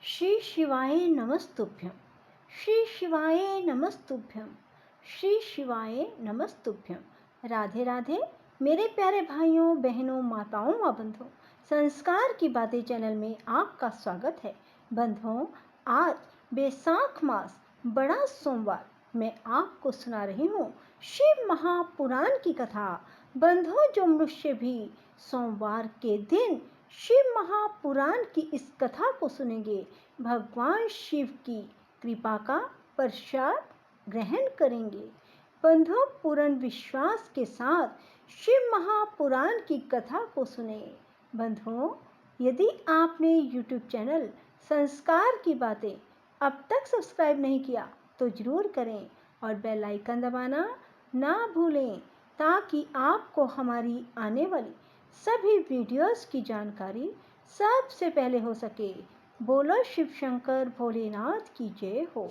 श्री शिवाय नमस्तुभ्यं। श्री शिवाय नमस्तुभ्यं। श्री शिवाय नमस्तुभ्यं। राधे राधे मेरे प्यारे भाइयों, बहनों, माताओं व बंधुओं, संस्कार की बातें चैनल में आपका स्वागत है। बंधुओं, आज बैसाख मास बड़ा सोमवार मैं आपको सुना रही हूँ शिव महापुराण की कथा। बंधुओं, जो मनुष्य भी सोमवार के दिन शिव महापुराण की इस कथा को सुनेंगे, भगवान शिव की कृपा का प्रसाद ग्रहण करेंगे। बंधुओं, पूर्ण विश्वास के साथ शिव महापुराण की कथा को सुने। बंधुओं, यदि आपने YouTube चैनल संस्कार की बातें अब तक सब्सक्राइब नहीं किया तो जरूर करें और बेल आइकन दबाना ना भूलें, ताकि आपको हमारी आने वाली सभी वीडियोस की जानकारी सबसे पहले हो सके। बोलो शिव शंकर भोलेनाथ की जय हो।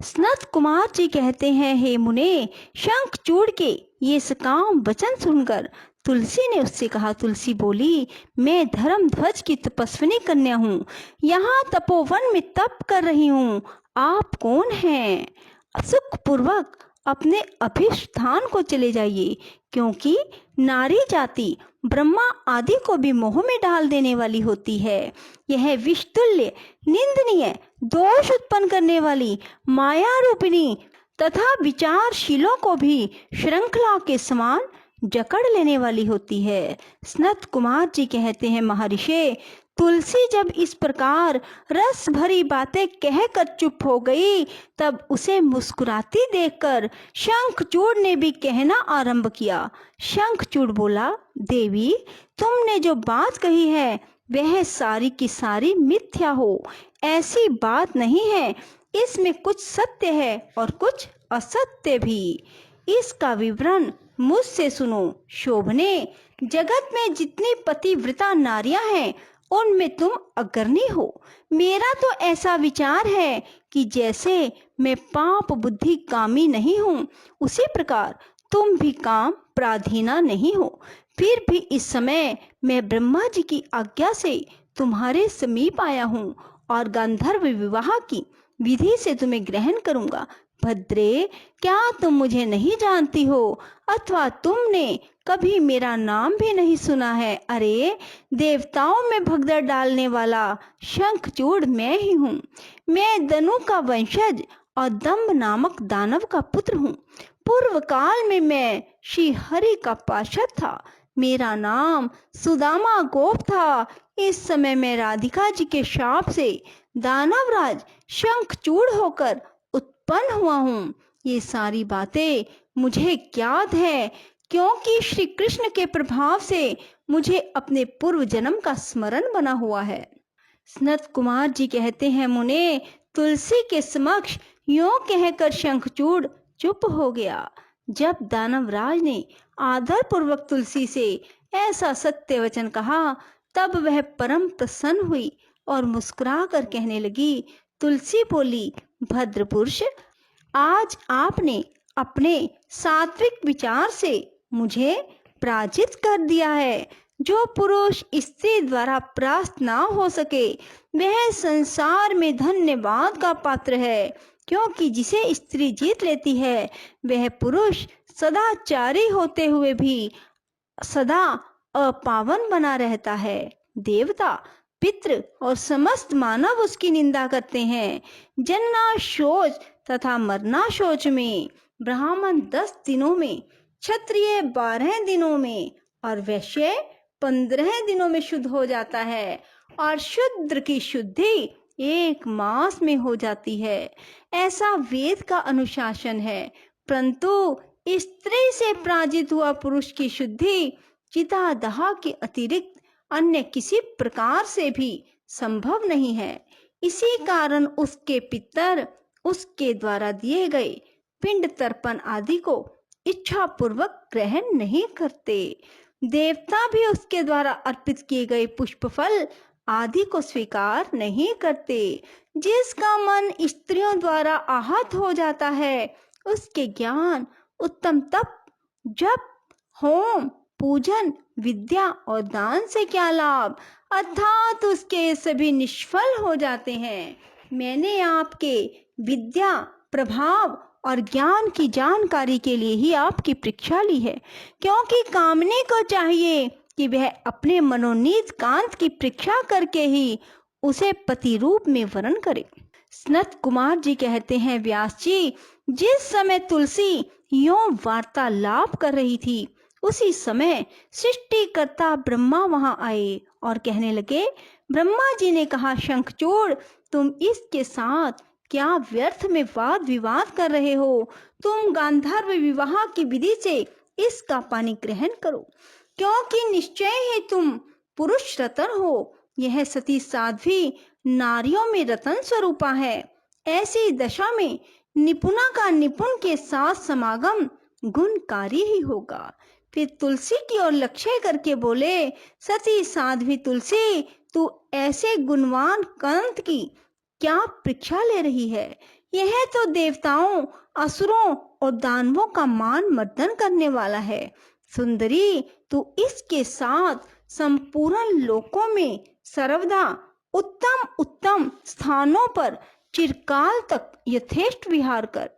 सनत कुमार जी कहते हैं, हे मुने, शंखचूड़ के ये सकाम वचन सुनकर तुलसी ने उससे कहा। तुलसी बोली, मैं धर्मध्वज की तपस्विनी कन्या हूँ, यहाँ तपोवन में तप कर रही हूँ। आप कौन हैं? सुखपूर्वक अपने अभिष्ठान को चले जाइए, क्योंकि नारी जाति ब्रह्मा आदि को भी मोह में डाल देने वाली होती है। यह विषतुल्य, निंदनीय, दोष उत्पन्न करने वाली, माया रूपिणी तथा विचारशीलों को भी श्रृंखला के समान जकड़ लेने वाली होती है। सनत कुमार जी कहते हैं, महर्षि, तुलसी जब इस प्रकार रस भरी बातें कहकर चुप हो गई, तब उसे मुस्कुराती देखकर शंखचूड़ ने भी कहना आरंभ किया। शंखचूड़ बोला, देवी, तुमने जो बात कही है वह सारी की सारी मिथ्या हो। ऐसी बात नहीं है, इसमें कुछ सत्य है और कुछ असत्य भी। इसका विवरण मुझसे सुनो। शोभने, जगत में जितनी पतिव्रता नारियां हैं उनमें तुम अग्रणी हो। मेरा तो ऐसा विचार है कि जैसे मैं पाप बुद्धि कामी नहीं हूँ, उसी प्रकार तुम भी काम पराधीना नहीं हो। फिर भी इस समय मैं ब्रह्मा जी की आज्ञा से तुम्हारे समीप आया हूँ और गांधर्व विवाह की विधि से तुम्हें ग्रहण करूंगा। भद्रे, क्या तुम मुझे नहीं जानती हो, अथवा तुमने कभी मेरा नाम भी नहीं सुना है? अरे, देवताओं में भगदड़ डालने वाला शंखचूड़ मैं ही हूँ। मैं दनु का वंशज और दंभ नामक दानव का पुत्र हूँ। पूर्व काल में मैं श्री हरि का पार्षद था। मेरा नाम सुदामा गोप था। इस समय मैं राधिका जी के शाप से दानवराज शंखचूड़ होकर उत्पन्न हुआ हूँ। ये सारी बातें मुझे ज्ञात है, क्योंकि श्री कृष्ण के प्रभाव से मुझे अपने पूर्व जन्म का स्मरण बना हुआ है। सनत कुमार जी कहते हैं, मुने, तुलसी के समक्ष यूं कहकर शंखचूड़ चुप हो गया। जब दानवराज ने आदर पूर्वक तुलसी से ऐसा सत्य वचन कहा, तब वह परम प्रसन्न हुई और मुस्कुरा कर कहने लगी। तुलसी बोली, भद्र पुरुष, आज आपने अपने सात्विक विचार से मुझे पराजित कर दिया है। जो पुरुष स्त्री द्वारा परास्त ना हो सके, वह संसार में धन्यवाद का पात्र है, क्योंकि जिसे स्त्री जीत लेती है वह पुरुष सदाचारी होते हुए भी सदा अपावन बना रहता है। देवता, पितृ और समस्त मानव उसकी निंदा करते हैं। जन्ना शोच तथा मरना शोच में ब्राह्मण 10 दिनों में, क्षत्रिय 12 दिनों में और वैश्य 15 दिनों में शुद्ध हो जाता है, और शूद्र की शुद्धि 1 मास में हो जाती है। ऐसा वेद का अनुशासन है। परंतु स्त्री से पराजित हुआ पुरुष की शुद्धि चितादह के अतिरिक्त अन्य किसी प्रकार से भी संभव नहीं है। इसी कारण उसके पितर उसके द्वारा दिए गए पिंड तर्पण आदि को इच्छा पूर्वक ग्रहण नहीं करते। देवता भी उसके द्वारा अर्पित किए गए पुष्प फल आदि को स्वीकार नहीं करते। जिसका मन स्त्रियों द्वारा आहत हो जाता है, उसके ज्ञान, उत्तम तप, जप, होम, पूजन, विद्या और दान से क्या लाभ, अर्थात उसके सभी निष्फल हो जाते हैं। मैंने आपके विद्या, प्रभाव और ज्ञान की जानकारी के लिए ही आपकी परीक्षा ली है, क्योंकि कामने को चाहिए कि वह अपने मनोनीत कांत की परीक्षा करके ही उसे पति रूप में वरण करे। सनत कुमार जी कहते हैं, व्यास जी, जिस समय तुलसी यों वार्तालाप कर रही थी, उसी समय सृष्टिकर्ता ब्रह्मा वहां आए और कहने लगे। ब्रह्मा जी ने कहा, शंखचूड़, तुम इसके साथ क्या व्यर्थ में वाद विवाद कर रहे हो? तुम गांधर्व विवाह की विधि से इसका पानी ग्रहण करो, क्योंकि निश्चय ही तुम पुरुष रतन हो। यह सती साध्वी नारियों में रतन स्वरूपा है। ऐसी दशा में निपुणा का निपुण के साथ समागम गुणकारी ही होगा। फिर तुलसी की ओर लक्ष्य करके बोले, सती साध्वी तुलसी, तू ऐसे गुणवान कंत की क्या परीक्षा ले रही है? यह तो देवताओं, असुरों और दानवों का मान मर्दन करने वाला है। सुंदरी, तू इसके साथ संपूर्ण लोकों में सर्वदा उत्तम उत्तम स्थानों पर चिरकाल तक यथेष्ट विहार कर।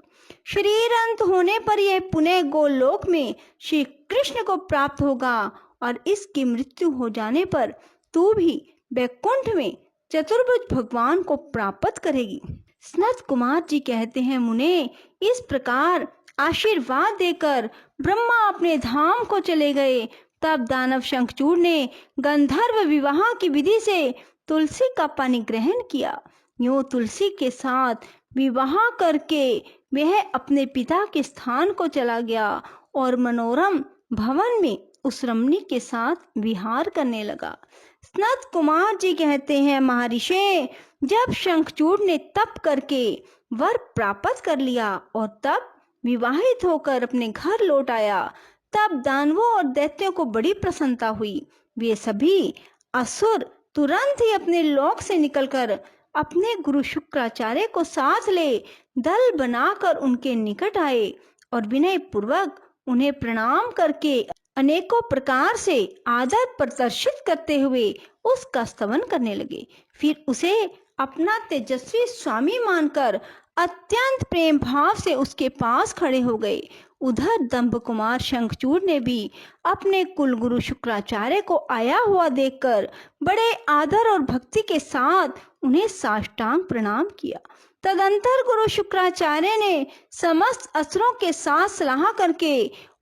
शरीर अंत होने पर यह पुनः गोलोक में श्री कृष्ण को प्राप्त होगा और इसकी मृत्यु हो जाने पर तू भी वैकुंठ में चतुर्भुज भगवान को प्राप्त करेगी। सनत कुमार जी कहते हैं, मुने, इस प्रकार आशीर्वाद देकर ब्रह्मा अपने धाम को चले गए। तब दानव शंखचूड़ ने गंधर्व विवाह की विधि से तुलसी का पानी ग्रहण किया। यूं तुलसी के साथ विवाह करके वह अपने पिता के स्थान को चला गया और मनोरम भवन में उस रमणी के साथ विहार करने लगा। सनत कुमार जी कहते हैं, महर्षि, जब शंखचूड़ ने तप करके वर प्राप्त कर लिया और तब विवाहित होकर अपने घर लौट आया, तब दानवों और दैत्यों को बड़ी प्रसन्नता हुई। वे सभी असुर तुरंत ही अपने लोक से निकलकर अपने गुरु शुक्राचार्य को साथ ले दल बनाकर उनके निकट आए और विनय पूर्वक उन्हें प्रणाम करके अनेकों प्रकार से आदर प्रदर्शित करते हुए उसका स्तवन करने लगे। फिर उसे अपना तेजस्वी स्वामी मानकर अत्यंत प्रेम भाव से उसके पास खड़े हो गए। उधर दंभ कुमार शंखचूड़ ने भी अपने कुलगुरु शुक्राचार्य को आया हुआ देखकर बड़े आदर और भक्ति के साथ उन्हें साष्टांग प्रणाम किया। तदंतर गुरु शुक्राचार्य ने समस्त असुरों के साथ सलाह करके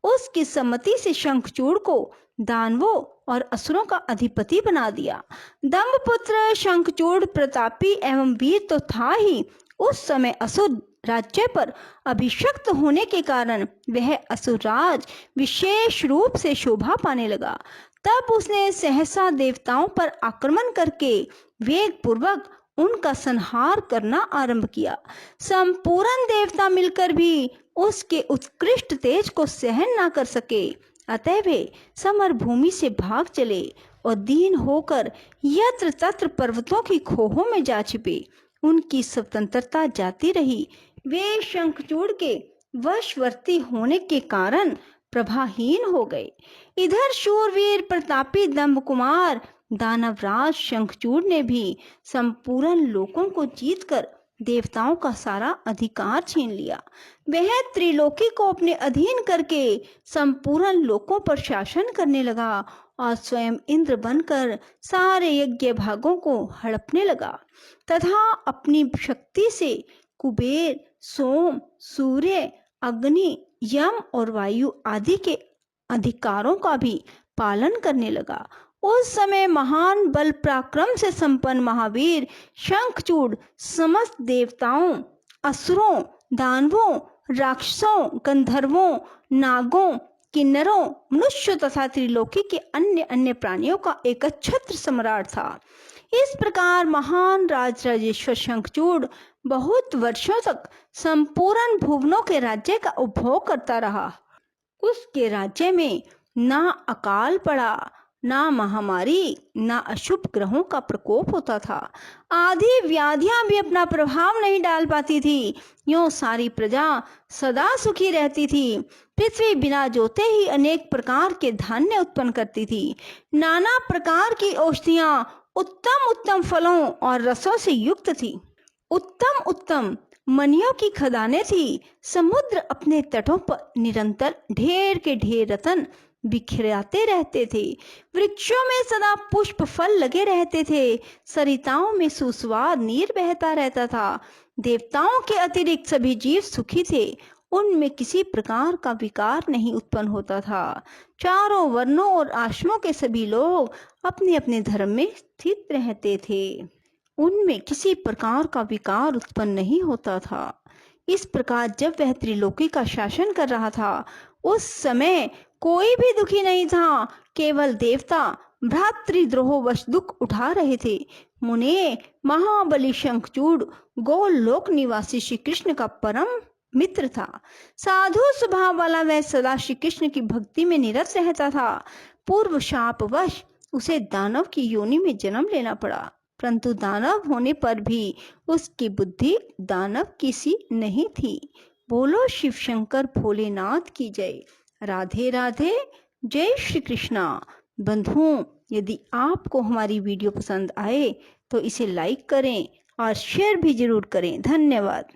उसकी सम्मति से शंखचूड़ को दानवों और असुरों का अधिपति बना दिया। दंभपुत्र शंखचूड़ प्रतापी एवं वीर तो था ही, उस समय असुर राज्य पर अभिषिक्त होने के कारण वह असुरराज विशेष रूप से शोभा पाने लगा। तब उसने सहसा देवताओं पर आक्रमण करके वेग पूर्वक उनका संहार करना आरंभ किया। संपूर्ण देवता मिलकर भी उसके उत्कृष्ट तेज को सहन न कर सके, अतः वे समर भूमि से भाग चले और दीन होकर यत्र तत्र पर्वतों की खोहों में जा छिपे। उनकी स्वतंत्रता जाती रही। वे शंखचूड़ के वशवर्ती होने के कारण प्रभाहीन हो गए। इधर शूरवीर प्रतापी दंभ कुमार दानवराज शंखचूड़ ने भी संपूर्ण लोकों को जीतकर देवताओं का सारा अधिकार छीन लिया। वह त्रिलोकी को अपने अधीन करके संपूर्ण लोकों पर शासन करने लगा और स्वयं इंद्र बनकर सारे यज्ञ भागों को हड़पने लगा तथा अपनी शक्ति से कुबेर, सोम, सूर्य, अग्नि, यम और वायु आदि के अधिकारों का भी पालन करने लगा। उस समय महान बल पराक्रम से संपन्न महावीर शंखचूड़ समस्त देवताओं, असुरों, दानवों, राक्षसों, गंधर्वों, नागों, किन्नरों, मनुष्यों तथा त्रिलोकी के अन्य अन्य प्राणियों का एकछत्र सम्राट था। इस प्रकार महान राजराजेश्वर शंखचूड़ बहुत वर्षों तक संपूर्ण भुवनों के राज्य का उपभोग करता रहा। उसके राज्य में ना अकाल पड़ा, ना महामारी ना अशुभ ग्रहों का प्रकोप होता था। आधी व्याधियां भी अपना प्रभाव नहीं डाल पाती थी। यूं सारी प्रजा सदा सुखी रहती थी। पृथ्वी बिना जोते ही अनेक प्रकार के धान्य उत्पन्न करती थी। नाना प्रकार की औषधियां उत्तम उत्तम फलों और रसों से युक्त थी। उत्तम उत्तम मणियों की खदानें थी। समुद्र अपने तटों पर निरंतर ढेर के ढेर रत्न बिखराते रहते थे। वृक्षों में सदा पुष्प फल लगे रहते थे। सरिताओं में सुस्वाद नीर बहता रहता था। देवताओं के अतिरिक्त सभी जीव सुखी थे। उनमें किसी प्रकार का विकार नहीं उत्पन्न होता था। चारों वर्णों और आश्रमों के सभी लोग अपने अपने धर्म में स्थित रहते थे। उनमें किसी प्रकार का विकार उत्पन्न नहीं होता था। इस प्रकार जब वह त्रिलोकी का शासन कर रहा था, उस समय कोई भी दुखी नहीं था। केवल देवता भ्रातृद्रोहवश दुख उठा रहे थे। मुने महाबली शंखचूड़ गोलोक निवासी श्री कृष्ण का परम मित्र था। साधु स्वभाव वाला वह सदा श्री कृष्ण की भक्ति में निरत रहता था। पूर्व शापवश उसे दानव की योनि में जन्म लेना पड़ा, परंतु दानव होने पर भी उसकी बुद्धि दानव की सी नहीं थी। बोलो शिव शंकर भोलेनाथ की जय। राधे राधे। जय श्री कृष्णा। बंधुओं, यदि आपको हमारी वीडियो पसंद आए तो इसे लाइक करें और शेयर भी जरूर करें। धन्यवाद।